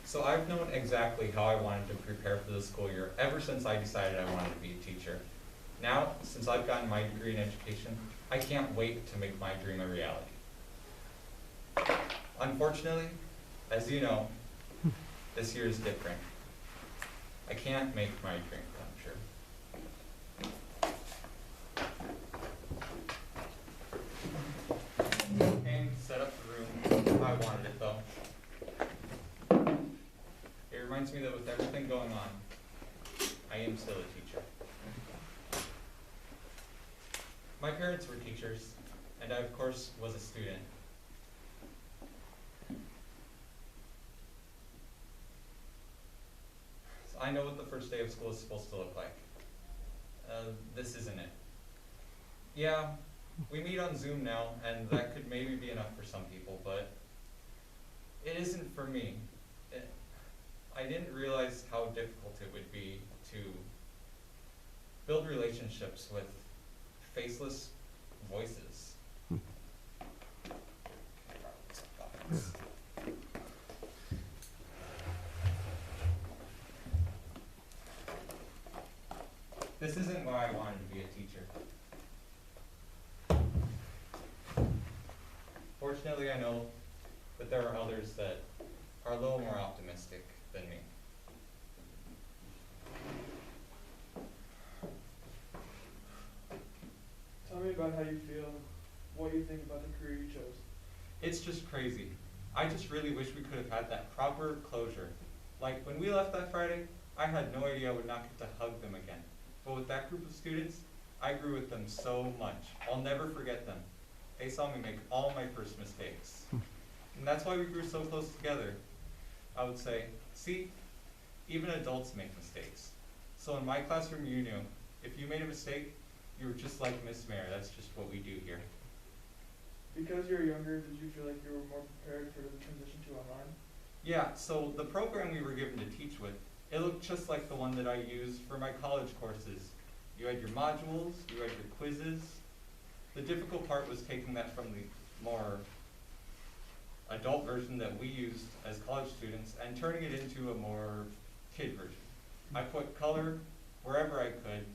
So I've known exactly how I wanted to prepare for the school year ever since I decided I wanted to be a teacher. Now, since I've gotten my degree in education, I can't wait to make my dream a reality. Unfortunately, as you know, this year is different. I can't make my dream come true. Came, set up the room how I wanted it though. It reminds me that with everything going on, I am still a teacher. My parents were teachers, and I of course was a student. So I know what the first day of school is supposed to look like. This isn't it. Yeah, we meet on Zoom now, and that could maybe be enough for some people, but it isn't for me. I didn't realize how difficult it would be to build relationships with faceless voices. This isn't why I wanted to be a teacher. Fortunately, I know that there are others that are a little more optimistic than me. Tell me about how you feel, what you think about the career you chose. It's just crazy. I just really wish we could have had that proper closure. Like when we left that Friday, I had no idea I would not get to hug them again. But with that group of students, I grew with them so much. I'll never forget them. They saw me make all my first mistakes. And that's why we grew so close together. I would say, see, even adults make mistakes. So in my classroom, you knew, if you made a mistake, you were just like Miss Mayer. That's just what we do here. Because you're younger, did you feel like you were more prepared for the transition to online? Yeah, so the program we were given to teach with, it looked just like the one that I use for my college courses. You had your modules, you had your quizzes. The difficult part was taking that from the more adult version that we used as college students and turning it into a more kid version. I put color wherever I could.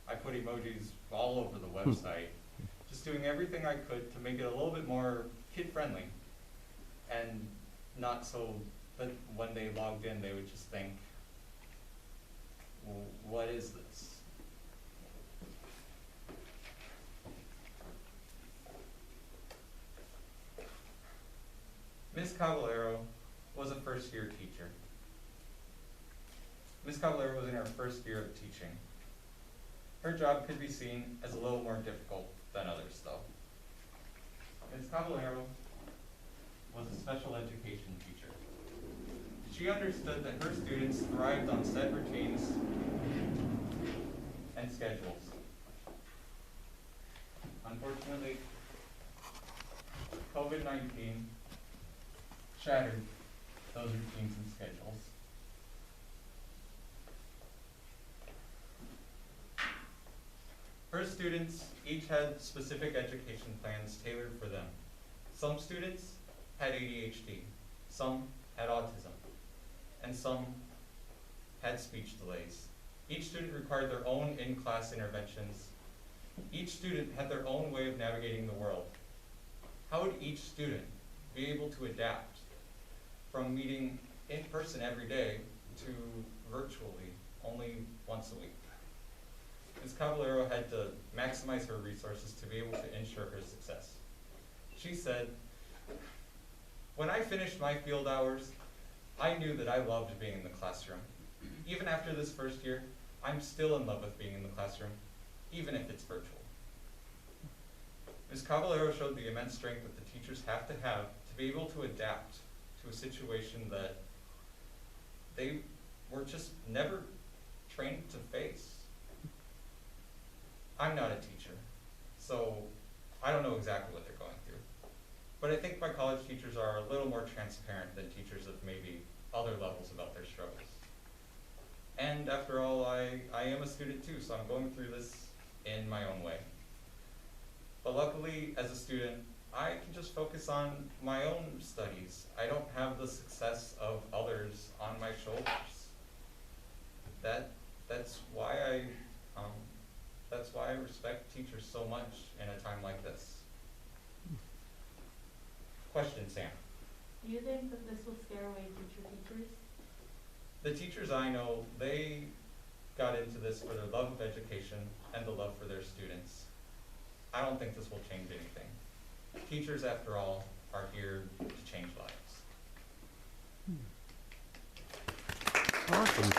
I put emojis all over the website. Just doing everything I could to make it a little bit more kid-friendly and not so that when they logged in they would just think, well, what is this? Ms. Caballero was a first-year teacher. Ms. Caballero was in her first year of teaching. Her job could be seen as a little more difficult than others, though. Ms. Caballero was a special education teacher. She understood that her students thrived on set routines and schedules. Unfortunately, COVID-19 shattered those routines and schedules. Her students each had specific education plans tailored for them. Some students had ADHD, some had autism, and some had speech delays. Each student required their own in-class interventions. Each student had their own way of navigating the world. How would each student be able to adapt from meeting in person every day to virtually only once a week? Ms. Caballero had to maximize her resources to be able to ensure her success. She said, "When I finished my field hours, I knew that I loved being in the classroom. Even after this first year, I'm still in love with being in the classroom, even if it's virtual." Ms. Caballero showed the immense strength that the teachers have to be able to adapt to a situation that they were just never trained to face. I'm not a teacher, so I don't know exactly what they're going through. But I think my college teachers are a little more transparent than teachers of maybe other levels about their struggles. And after all, I am a student too, so I'm going through this in my own way. But luckily, as a student, I can just focus on my own studies. I don't have the success of others on my shoulders. That's why I respect teachers so much in a time like this. Question, Sam. Do you think that this will scare away future teachers? The teachers I know, they got into this for their love of education and the love for their students. I don't think this will change anything. Teachers, after all, are here to change lives. Awesome.